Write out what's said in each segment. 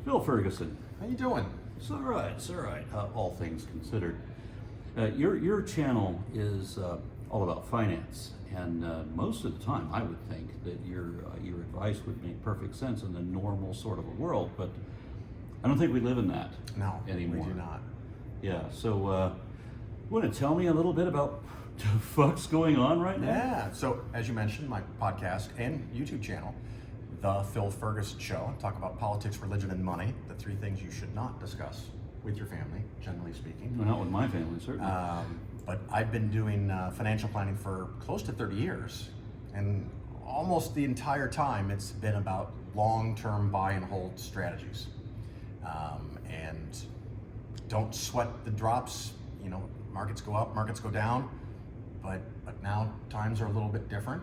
Bill Ferguson. How you doing? It's all right. It's all right. All things considered, your channel is all about finance, and most of the time, I would think that your advice would make perfect sense in the normal sort of a world, but I don't think we live in that anymore. We do not. Yeah. So, want to tell me a little bit about the fuck's going on right now? Yeah. So, as you mentioned, my podcast and YouTube channel, The Phil Ferguson Show, talk about politics, religion, and money, the three things you should not discuss with your family, generally speaking. Well, not with my family, certainly. But I've been doing financial planning for close to 30 years, and almost the entire time it's been about long-term buy and hold strategies. And don't sweat the drops. You know, markets go up, markets go down, but now times are a little bit different.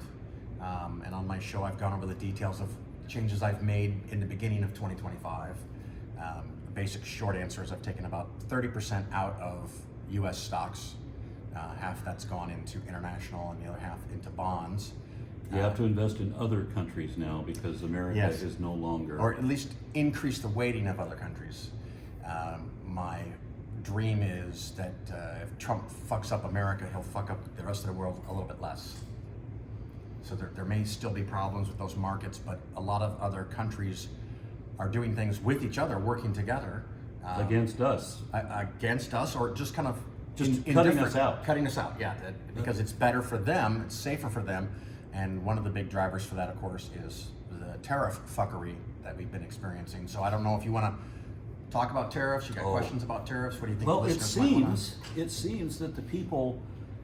And on my show, I've gone over the details of changes I've made in the beginning of 2025. The basic short answer is I've taken about 30% out of US stocks. Half that's gone into international and the other half into bonds. You have to invest in other countries now because America is no longer... Or at least increase the weighting of other countries. My dream is that if Trump fucks up America, he'll fuck up the rest of the world a little bit less. So there may still be problems with those markets, but a lot of other countries are doing things with each other, working together. Against us. Against us, or just kind of... cutting us out. Cutting us out, yeah. Because it's better for them, it's safer for them. And one of the big drivers for that, of course, is the tariff fuckery that we've been experiencing. So I don't know if you want to talk about tariffs. You got questions about tariffs? What do you think? Well, it seems that the people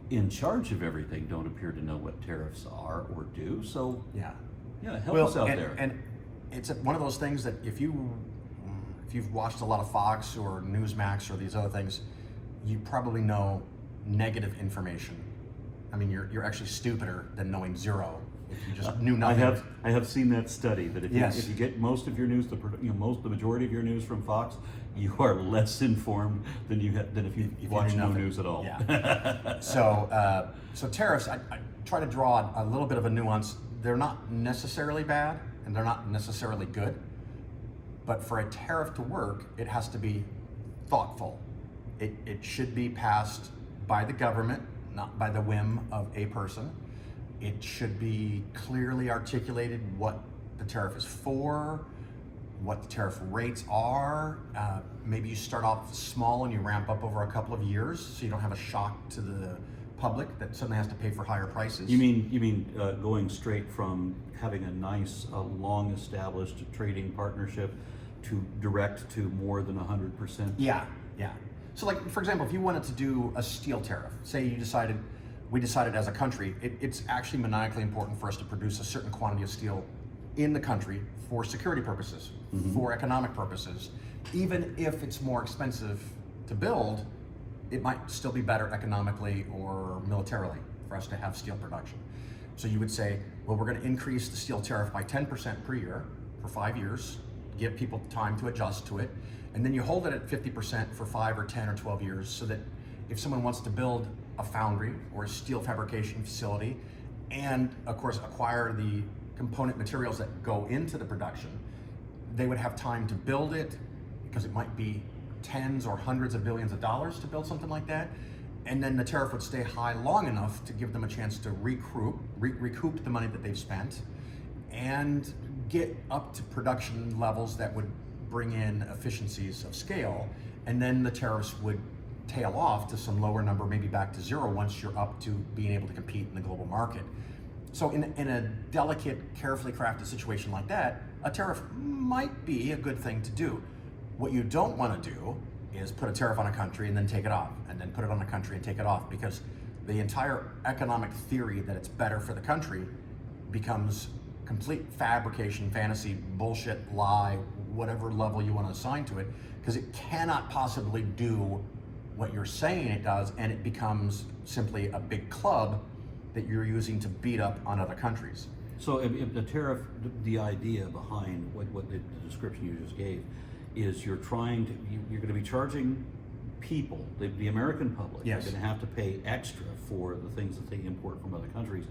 in charge of everything don't appear to know what tariffs are or do. So help us out there. And it's one of those things that if you've watched a lot of Fox or Newsmax or these other things, you probably know negative information. I mean, you're actually stupider than knowing zero if you just knew nothing. I have seen that study that if you get most of your news, the majority of your news from Fox, you are less informed than if you watch no news at all. Yeah. So tariffs, I try to draw a little bit of a nuance. They're not necessarily bad and they're not necessarily good, but for a tariff to work, it has to be thoughtful. It should be passed by the government, not by the whim of a person. It should be clearly articulated what the tariff is for, what the tariff rates are. Maybe you start off small and you ramp up over a couple of years so you don't have a shock to the public that suddenly has to pay for higher prices. You mean going straight from having a nice, long established trading partnership to direct to more than 100%? Yeah. So like, for example, if you wanted to do a steel tariff, say we decided as a country, it's actually maniacally important for us to produce a certain quantity of steel in the country for security purposes, for economic purposes. Even if it's more expensive to build, it might still be better economically or militarily for us to have steel production. So you would say, well, we're going to increase the steel tariff by 10% per year for 5 years, give people time to adjust to it, and then you hold it at 50% for 5 or 10 or 12 years so that if someone wants to build a foundry or a steel fabrication facility and, of course, acquire the component materials that go into the production, they would have time to build it because it might be tens or hundreds of billions of dollars to build something like that. And then the tariff would stay high long enough to give them a chance to recoup the money that they've spent and get up to production levels that would bring in efficiencies of scale. And then the tariffs would tail off to some lower number, maybe back to zero once you're up to being able to compete in the global market. So in a delicate, carefully crafted situation like that, a tariff might be a good thing to do. What you don't want to do is put a tariff on a country and then take it off, and then put it on a country and take it off, because the entire economic theory that it's better for the country becomes complete fabrication, fantasy, bullshit, lie, whatever level you want to assign to it, because it cannot possibly do what you're saying it does, and it becomes simply a big club that you're using to beat up on other countries. So if the tariff, the idea behind what the description you just gave is you're going to be charging people, the American public, yes, are going to have to pay extra for the things that they import from other countries.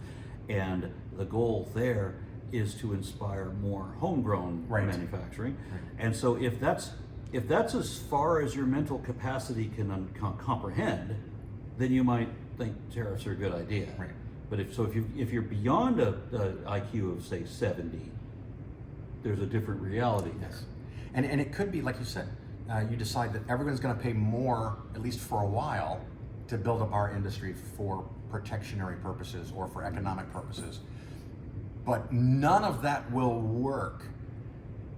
And the goal there is to inspire more homegrown Right. manufacturing. Right. And so if that's as far as your mental capacity can comprehend, then you might think tariffs are a good idea. Right. But if you're beyond a IQ of say 70, there's a different reality there. Yes. And it could be, like you said, you decide that everyone's going to pay more, at least for a while, to build up our industry for protectionary purposes or for economic purposes. But none of that will work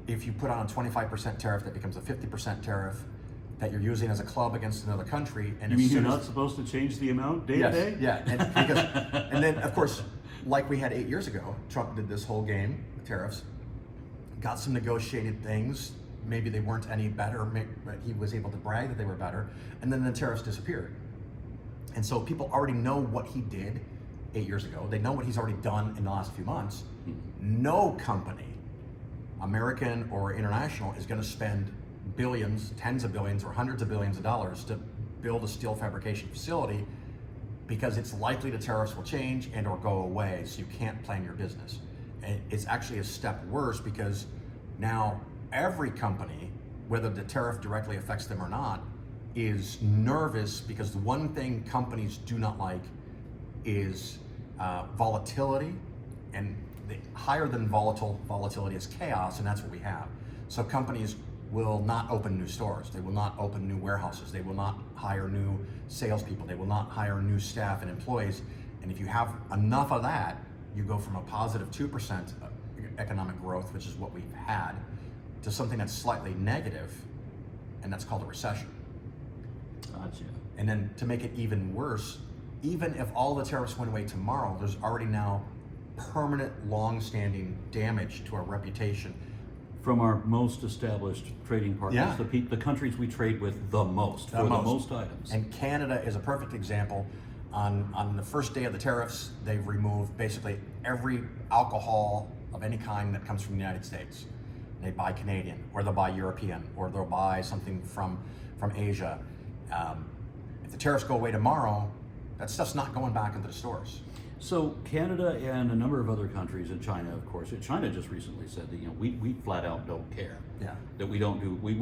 if you put on a 25% tariff that becomes a 50% tariff that you're using as a club against another country. And You mean as you're soon not as, supposed to change the amount day yes, to day? yeah, and then of course, like we had 8 years ago, Trump did this whole game, tariffs, got some negotiated things. Maybe they weren't any better, but he was able to brag that they were better, and then the tariffs disappeared. And so people already know what he did 8 years ago. They know what he's already done in the last few months. No company, American or international, is going to spend billions, tens of billions, or hundreds of billions of dollars to build a steel fabrication facility because it's likely the tariffs will change and or go away, so you can't plan your business. And it's actually a step worse because now every company, whether the tariff directly affects them or not, is nervous because the one thing companies do not like is volatility, and the higher than volatility is chaos, and that's what we have. So companies will not open new stores, they will not open new warehouses, they will not hire new salespeople, they will not hire new staff and employees. And if you have enough of that, you go from a positive 2% economic growth, which is what we've had, to something that's slightly negative, and that's called a recession. Gotcha. And then to make it even worse, even if all the tariffs went away tomorrow, there's already now permanent, long-standing damage to our reputation. From our most established trading partners, Yeah. the countries we trade with the most, for the most items. And Canada is a perfect example. On the first day of the tariffs, they've removed basically every alcohol of any kind that comes from the United States. They buy Canadian, or they'll buy European, or they'll buy something from Asia. If the tariffs go away tomorrow, that stuff's not going back into the stores. So Canada and a number of other countries, and China, of course. China just recently said that we flat out don't care. Yeah. That we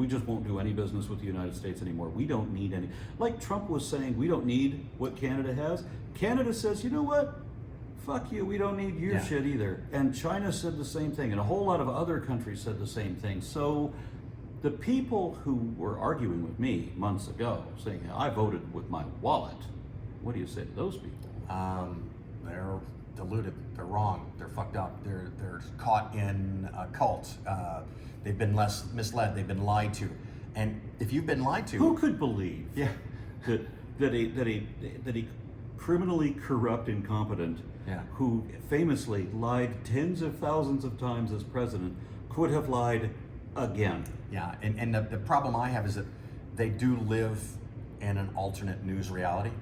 just won't do any business with the United States anymore. We don't need any. Like Trump was saying, we don't need what Canada has. Canada says, you know what? Fuck you. We don't need your shit either. And China said the same thing, and a whole lot of other countries said the same thing. So the people who were arguing with me months ago, saying I voted with my wallet, what do you say to those people? They're deluded. They're wrong. They're fucked up. They're caught in a cult. They've been misled. They've been lied to. And if you've been lied to, Who could believe yeah, that a criminally corrupt incompetent Yeah. who famously lied tens of thousands of times as president could have lied again? yeah. And the problem I have is that they do live in an alternate news reality.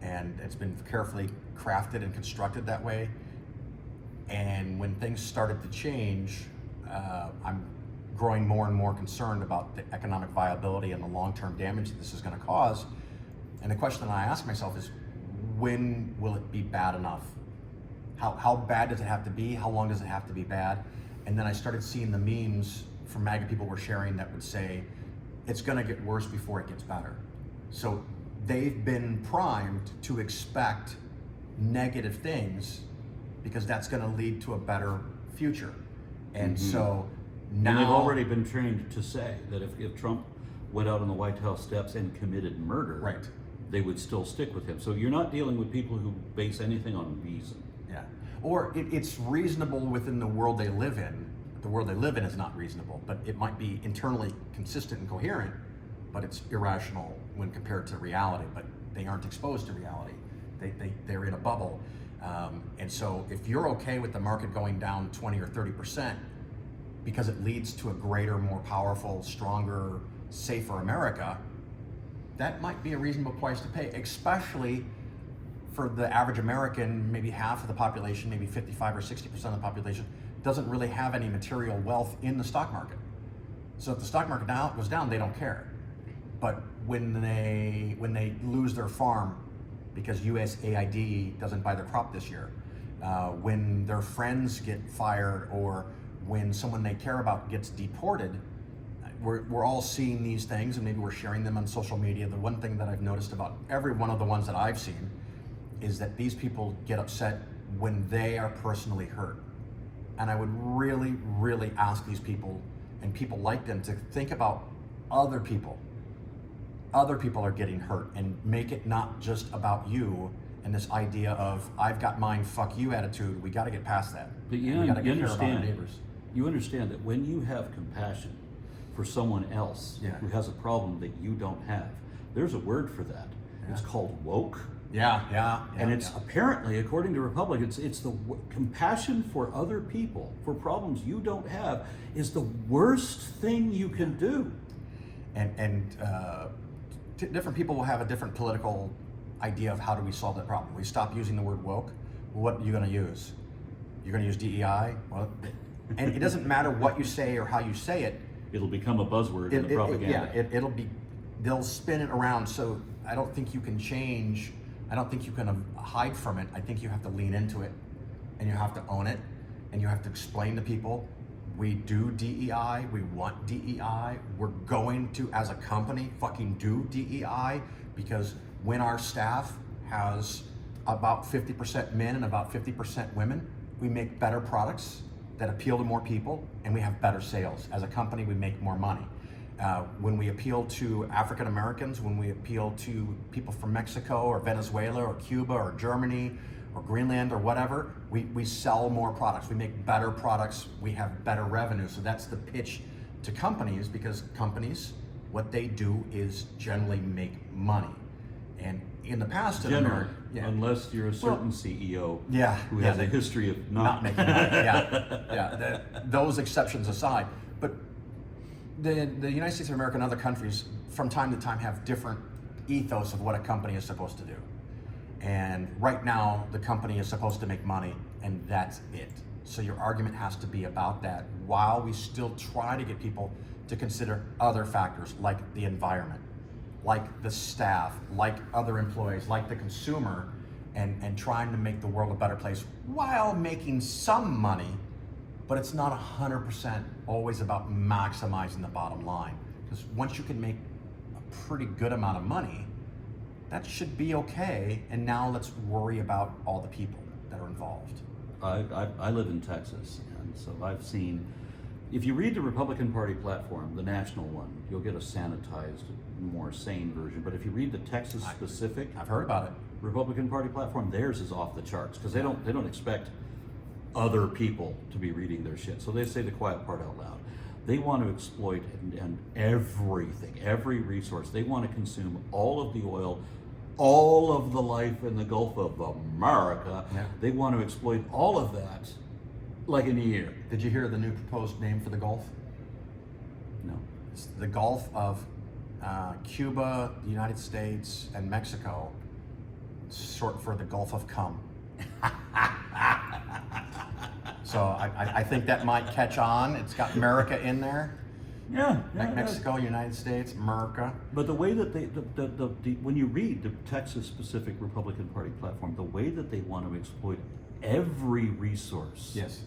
And it's been carefully crafted and constructed that way. And when things started to change, I'm growing more and more concerned about the economic viability and the long-term damage that this is going to cause. And the question that I ask myself is, when will it be bad enough? How bad does it have to be? How long does it have to be bad? And then I started seeing the memes from MAGA people were sharing that would say, it's going to get worse before it gets better. So they've been primed to expect negative things because that's going to lead to a better future. And so now And they've already been trained to say that if Trump went out on the White House steps and committed murder, Right. they would still stick with him. So you're not dealing with people who base anything on reason. Yeah. Or it's reasonable within the world they live in. The world they live in is not reasonable, but it might be internally consistent and coherent, but it's irrational when compared to reality. But they aren't exposed to reality. They're in a bubble. And so if you're okay with the market going down 20 or 30% because it leads to a greater, more powerful, stronger, safer America, that might be a reasonable price to pay, especially for the average American. Maybe half of the population, maybe 55 or 60% of the population, doesn't really have any material wealth in the stock market. So if the stock market goes down, they don't care. But when they lose their farm because USAID doesn't buy their crop this year, when their friends get fired, or when someone they care about gets deported. We're all seeing these things, and maybe we're sharing them on social media. The one thing that I've noticed about every one of the ones that I've seen is that these people get upset when they are personally hurt. And I would really, really ask these people and people like them to think about other people. Other people are getting hurt, and make it not just about you and this idea of I've got mine, fuck you attitude. We got to get past that. But we got to you get care about our understand, neighbors. you understand that when you have compassion for someone else Yeah. who has a problem that you don't have, there's a word for that. Yeah. It's called woke. Yeah. And it's apparently, according to Republicans, it's the compassion for other people, for problems you don't have, is the worst thing you can do. And different people will have a different political idea of how do we solve that problem. We stop using the word woke. Well, what are you going to use? You're going to use DEI? Well, and it doesn't matter what you say or how you say it. It'll become a buzzword in the propaganda. It'll be. They'll spin it around. So I don't think you can change. I don't think you can hide from it. I think you have to lean into it, and you have to own it, and you have to explain to people, we do DEI, we want DEI, we're going to, as a company, fucking do DEI, because when our staff has about 50% men and about 50% women, we make better products that appeal to more people, and we have better sales. As a company, we make more money. When we appeal to African Americans, when we appeal to people from Mexico or Venezuela or Cuba or Germany or Greenland or whatever, we sell more products. We make better products. We have better revenue. So that's the pitch to companies, because companies, what they do is generally make money. And in the past, in Generally, America, unless you're a certain CEO who has a history of not making money. Those exceptions aside, but the United States of America and other countries from time to time have different ethos of what a company is supposed to do. And right now, the company is supposed to make money, and that's it. So your argument has to be about that, while we still try to get people to consider other factors like the environment, like the staff, like other employees, like the consumer, and trying to make the world a better place while making some money. But it's not 100% always about maximizing the bottom line. Because once you can make a pretty good amount of money, that should be okay. And now let's worry about all the people that are involved. I live in Texas, and so I've seen, if you read the Republican Party platform, the national one, you'll get a sanitized, more sane version. But if you read the Texas specific, I've heard about it. Republican Party platform, theirs is off the charts, because they don't expect other people to be reading their shit. So they say the quiet part out loud. They want to exploit and everything, every resource. They want to consume all of the oil, all of the life in the Gulf of America. Yeah. They want to exploit all of that like in a year. Did you hear the new proposed name for the Gulf? No. It's the Gulf of Cuba, the United States, and Mexico, short for the Gulf of Cum. So I think that might catch on. It's got America in there. Yeah. Mexico, United States, America. But the way that they, when you read the Texas-specific Republican Party platform, the way that they want to exploit every resource, Yes.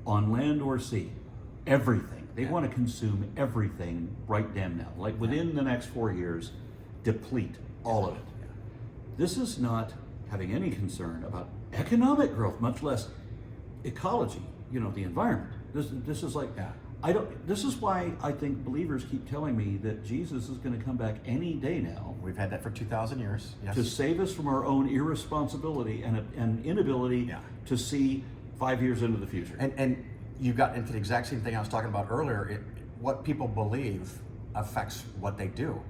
on land or sea, everything. They want to consume everything right damn now. Like within the next 4 years, deplete all of it. This is not having any concern about economic growth, much less ecology, the environment. This is like, this is why I think believers keep telling me that Jesus is going to come back any day now. We've had that for 2,000 years. Yes. To save us from our own irresponsibility and inability to see 5 years into the future. And you got into the exact same thing I was talking about earlier. What people believe affects what they do.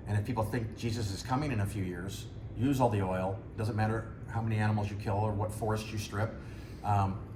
And if people think Jesus is coming in a few years, use all the oil. Doesn't matter how many animals you kill or what forests you strip.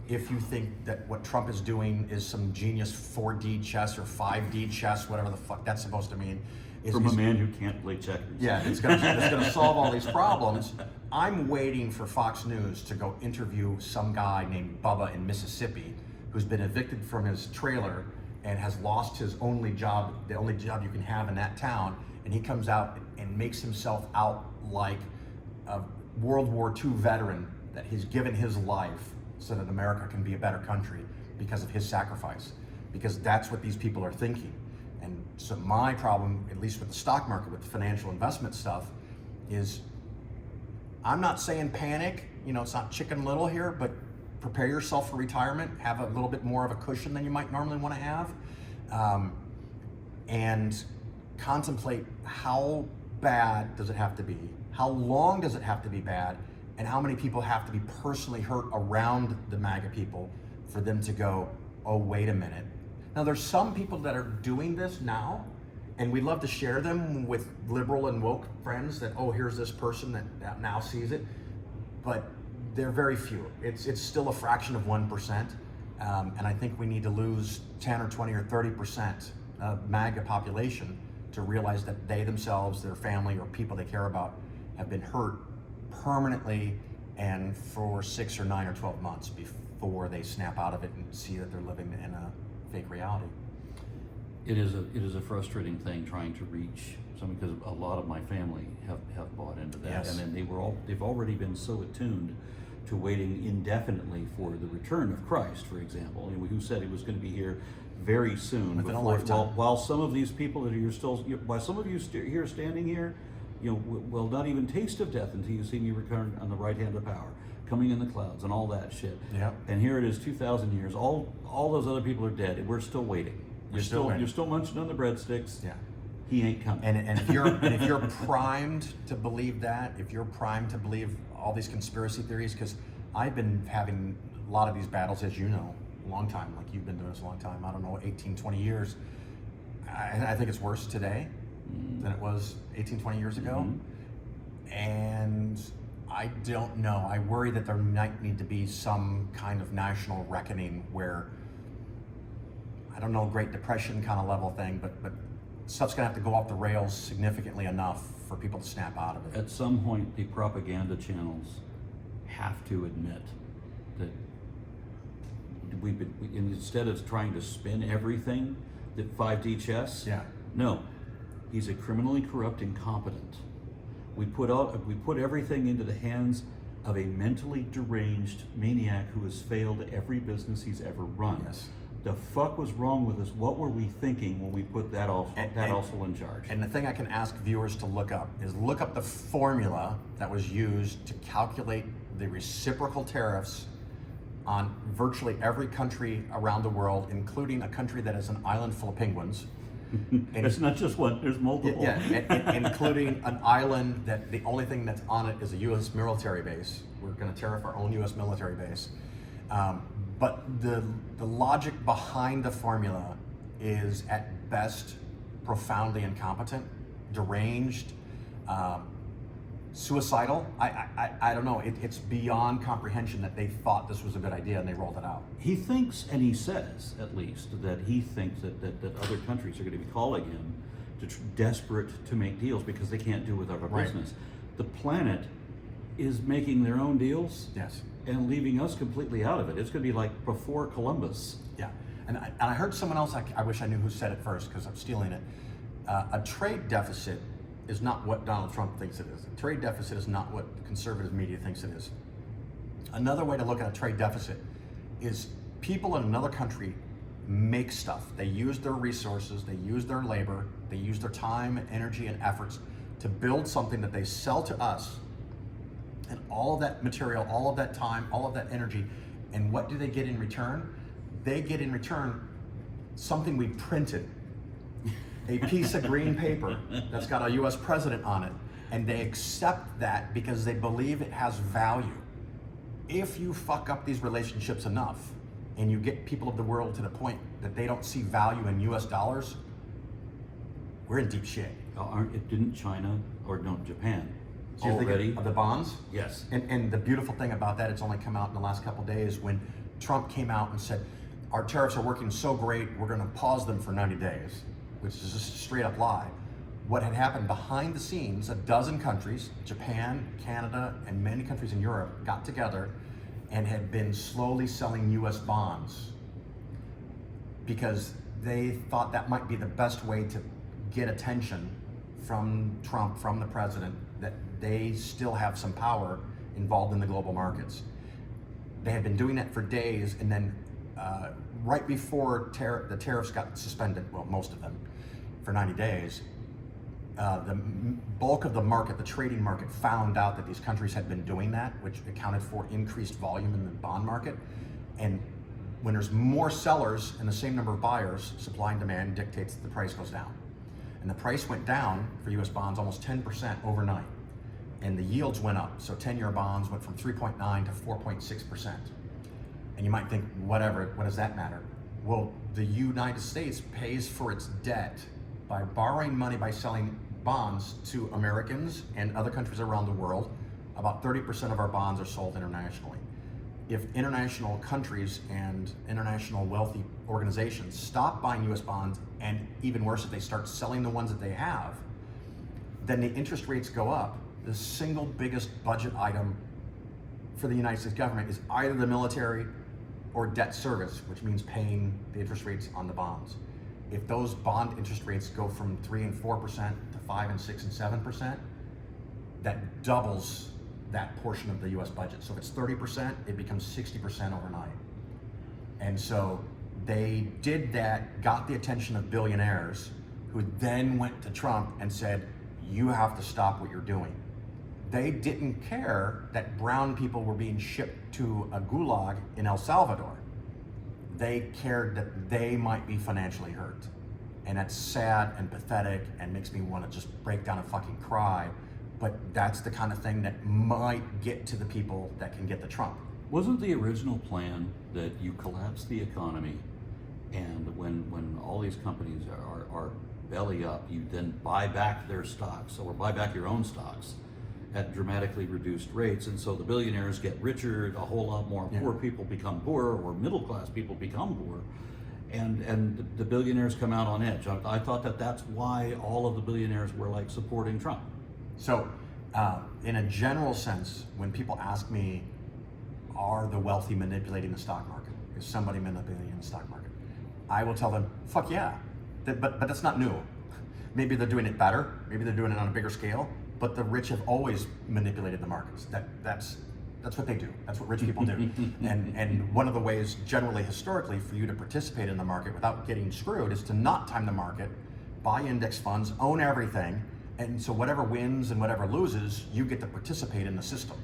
If you think that what Trump is doing is some genius 4D chess or 5D chess, whatever the fuck that's supposed to mean. From a man who can't play checkers. Yeah, it's gonna solve all these problems. I'm waiting for Fox News to go interview some guy named Bubba in Mississippi who's been evicted from his trailer and has lost his only job, the only job you can have in that town, and he comes out and makes himself out like a World War II veteran that he's given his life so that America can be a better country because of his sacrifice, because that's what these people are thinking. And so my problem, at least with the stock market, with the financial investment stuff, is I'm not saying panic, it's not Chicken Little here, but prepare yourself for retirement, have a little bit more of a cushion than you might normally want to have, and contemplate how bad does it have to be, how long does it have to be bad, and how many people have to be personally hurt around the MAGA people for them to go, oh, wait a minute. Now, there's some people that are doing this now, and we love to share them with liberal and woke friends that, oh, here's this person that now sees it, but they're very few. It's still a fraction of 1%, and I think we need to lose 10 or 20 or 30% of MAGA population to realize that they themselves, their family, or people they care about have been hurt permanently and for 6 or 9 or 12 months before they snap out of it and see that they're living in a fake reality. It is a frustrating thing trying to reach some, because a lot of my family have bought into that, Yes. and then they've already been so attuned to waiting indefinitely for the return of Christ, for example, who said he was going to be here very soon. Within a lifetime. While some of these people that are still, while some of you here standing here, will not even taste of death until you see me return on the right hand of power, coming in the clouds and all that shit. Yeah. And here it is, 2,000 years. All those other people are dead, and we're still waiting. You're still munching on the breadsticks. Yeah. He ain't coming. And if you're primed to believe that, if you're primed to believe all these conspiracy theories, because I've been having a lot of these battles, as you know, a long time, like you've been doing this a long time, I don't know, 18, 20 years. I think it's worse today than it was 18, 20 years ago. Mm-hmm. And I don't know. I worry that there might need to be some kind of national reckoning where, I don't know, Great Depression kind of level thing, but stuff's gonna have to go off the rails significantly enough for people to snap out of it. At some point, the propaganda channels have to admit that instead of trying to spin everything that 5D chess, Yeah. no, he's a criminally corrupt incompetent. We put everything into the hands of a mentally deranged maniac who has failed every business he's ever run. Yes. The fuck was wrong with us? What were we thinking when we put that also in charge? And the thing I can ask viewers to look up is look up the formula that was used to calculate the reciprocal tariffs on virtually every country around the world, including a country that is an island full of penguins. And It's not just one, there's multiple. yeah, including an island that the only thing that's on it is a U.S. military base. We're going to tariff our own U.S. military base. But the logic behind the formula is at best profoundly incompetent, deranged, suicidal. I don't know. It's beyond comprehension that they thought this was a good idea and they rolled it out. He thinks, and he says at least, that he thinks that other countries are going to be calling him desperate to make deals because they can't do without our Right. business. The planet is making their own deals. Yes. And leaving us completely out of it. It's going to be like before Columbus. Yeah. And I heard someone else, I wish I knew who said it first because I'm stealing it. A trade deficit is not what Donald Trump thinks it is. A trade deficit is not what the conservative media thinks it is. Another way to look at a trade deficit is people in another country make stuff. They use their resources, they use their labor, they use their time, energy, and efforts to build something that they sell to us. And all of that material, all of that time, all of that energy, and what do they get in return? They get in return something we printed. A piece of green paper that's got a US president on it, and they accept that because they believe it has value. If you fuck up these relationships enough, and you get people of the world to the point that they don't see value in US dollars, we're in deep shit. Didn't China, or no, Japan, So you're already? thinking of the bonds? Yes. And the beautiful thing about that, it's only come out in the last couple of days when Trump came out and said, our tariffs are working so great, we're gonna pause them for 90 days, which is just a straight up lie. What had happened behind the scenes, a dozen countries, Japan, Canada, and many countries in Europe got together and had been slowly selling US bonds because they thought that might be the best way to get attention from Trump, from the president, that they still have some power involved in the global markets. They had been doing that for days, and then right before the tariffs got suspended, well, most of them, for 90 days, the bulk of the market, the trading market, found out that these countries had been doing that, which accounted for increased volume in the bond market. And when there's more sellers and the same number of buyers, supply and demand dictates that the price goes down. And the price went down for US bonds almost 10% overnight. And the yields went up. So 10-year bonds went from 3.9 to 4.6%. And you might think, whatever, what does that matter? Well, the United States pays for its debt by borrowing money by selling bonds to Americans and other countries around the world. About 30% of our bonds are sold internationally. If international countries and international wealthy organizations stop buying US bonds, and even worse, if they start selling the ones that they have, then the interest rates go up. The single biggest budget item for the United States government is either the military or debt service, which means paying the interest rates on the bonds. If those bond interest rates go from 3 and 4% to 5 and 6 and 7%, that doubles that portion of the US budget. So if it's 30%, it becomes 60% overnight. And so they did that, got the attention of billionaires, who then went to Trump and said, you have to stop what you're doing. They didn't care that brown people were being shipped to a gulag in El Salvador. They cared that they might be financially hurt. And that's sad and pathetic and makes me want to just break down and fucking cry. But that's the kind of thing that might get to the people that can get to Trump. Wasn't the original plan that you collapse the economy, and when all these companies are belly up, you then buy back their stocks, or buy back your own stocks at dramatically reduced rates, and so the billionaires get richer, a whole lot more poor people become poorer, or middle class people become poor, and the billionaires come out on edge. I thought that that's why all of the billionaires were like supporting Trump. So, in a general sense, when people ask me, are the wealthy manipulating the stock market? Is somebody manipulating the stock market? I will tell them, fuck yeah. But that's not new. Maybe they're doing it better. Maybe they're doing it on a bigger scale. But the rich have always manipulated the markets. That's what they do. That's what rich people do. And one of the ways, generally, historically, for you to participate in the market without getting screwed is to not time the market, buy index funds, own everything. And so whatever wins and whatever loses, you get to participate in the system.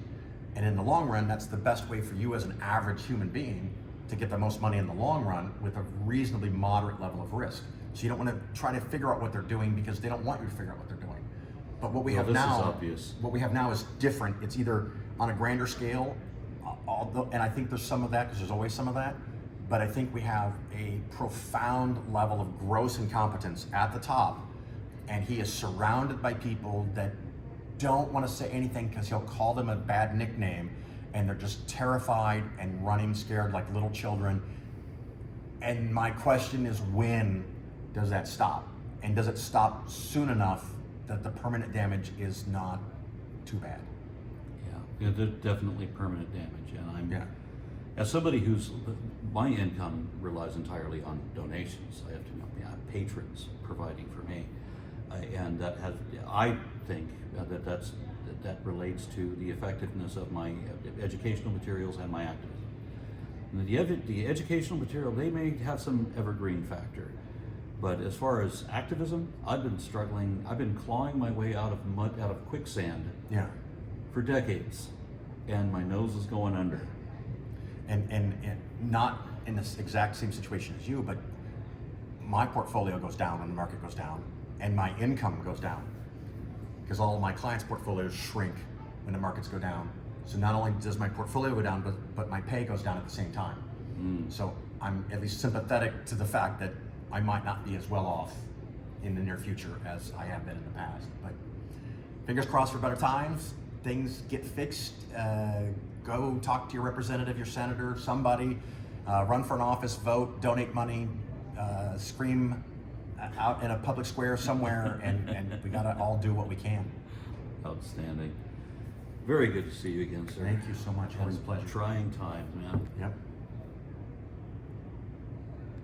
And in the long run, that's the best way for you as an average human being to get the most money in the long run with a reasonably moderate level of risk. So you don't want to try to figure out what they're doing because they don't want you to figure out what they're doing. But what we have now is different. It's either on a grander scale, and I think there's some of that because there's always some of that, but I think we have a profound level of gross incompetence at the top, and he is surrounded by people that don't want to say anything because he'll call them a bad nickname, and they're just terrified and running scared like little children. And my question is, when does that stop? And does it stop soon enough that the permanent damage is not too bad? Yeah, there's definitely permanent damage, and as somebody my income relies entirely on donations. I have to patrons providing for me, and I think that relates to the effectiveness of my educational materials and my activism. And the educational material, they may have some evergreen factor, but as far as activism, I've been struggling. I've been clawing my way out of mud, out of quicksand, for decades, and my nose is going under. And not in this exact same situation as you, but my portfolio goes down when the market goes down, and my income goes down, because all of my clients' portfolios shrink when the markets go down. So not only does my portfolio go down, but my pay goes down at the same time. So I'm at least sympathetic to the fact that I might not be as well off in the near future as I have been in the past. But fingers crossed for better times. Things get fixed. Go talk to your representative, your senator, somebody. Run for an office, vote, donate money, scream out in a public square somewhere, and we gotta all do what we can. Outstanding. Very good to see you again, sir. Thank you so much. Always a pleasure. Trying times, man. Yep.